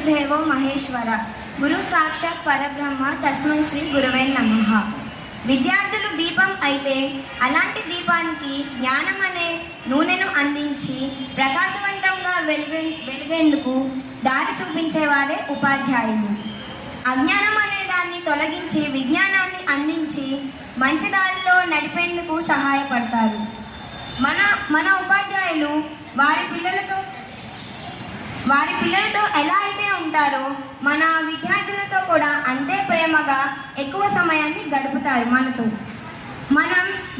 గురుదేవో మహేశ్వర, గురు సాక్షాత్ పరబ్రహ్మ, తస్మై శ్రీ గురువే నమః. విద్యార్థులు దీపం అయితే అలాంటి దీపానికి జ్ఞానం అనే నూనెను అందించి ప్రకాశవంతంగా వెలిగేందుకు దారి చూపించేవారే ఉపాధ్యాయులు. అజ్ఞానం అనే దాన్ని తొలగించి విజ్ఞానాన్ని అందించి మంచి దారిలో నడిపేందుకు సహాయపడతారు. మన ఉపాధ్యాయులు వారి పిల్లలతో ఎలా అయితే ఉంటారో మన విద్యార్థులతో కూడా అంతే ప్రేమగా ఎక్కువ సమయాన్ని గడుపుతారు మనతో.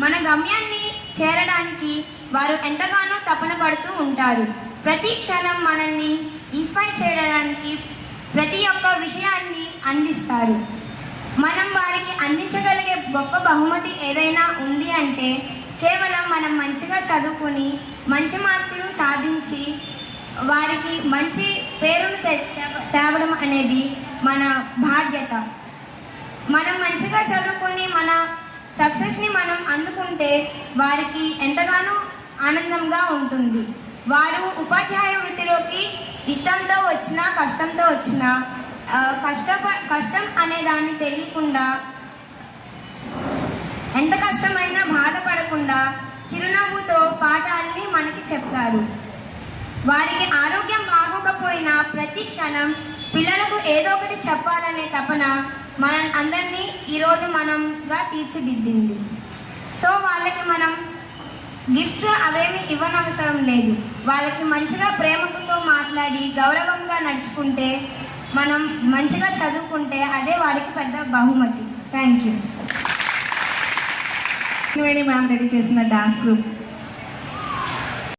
మన గమ్యాన్ని చేరడానికి వారు ఎంతగానో తపన పడుతూ ఉంటారు. ప్రతి క్షణం మనల్ని ఇన్స్పైర్ చేయడానికి ప్రతి ఒక్క విషయాన్ని అందిస్తారు. మనం వారికి అందించగలిగే గొప్ప బహుమతి ఏదైనా ఉంది అంటే కేవలం మనం మంచిగా చదువుకొని మంచి మార్కులు సాధించి వారికి మంచి పేరును తేవడం అనేది మన బాధ్యత. మనం మంచిగా చదువుకొని మన సక్సెస్ని మనం అందుకుంటే వారికి ఎంతగానో ఆనందంగా ఉంటుంది. వారు ఉపాధ్యాయ వృత్తిలోకి ఇష్టంతో వచ్చినా కష్టంతో వచ్చినా కష్టం అనే దాన్ని తెలియకుండా ఎంత కష్టమైనా బాధపడకుండా చిరునవ్వుతో పాఠాలని మనకి చెప్తారు. వారికి ఆరోగ్యం బాగోకపోయినా ప్రతి క్షణం పిల్లలకు ఏదో ఒకటి చెప్పాలనే తపన మన అందరినీ ఈరోజు మనంగా తీర్చిదిద్దింది. సో వాళ్ళకి మనం గిఫ్ట్స్ అవేమి ఇవ్వనవసరం లేదు. వాళ్ళకి మంచిగా ప్రేమతో మాట్లాడి గౌరవంగా నడుచుకుంటే, మనం మంచిగా చదువుకుంటే అదే వారికి పెద్ద బహుమతి. Thank you. మ్యామ్ రెడీ చేసిన డాన్స్ గ్రూప్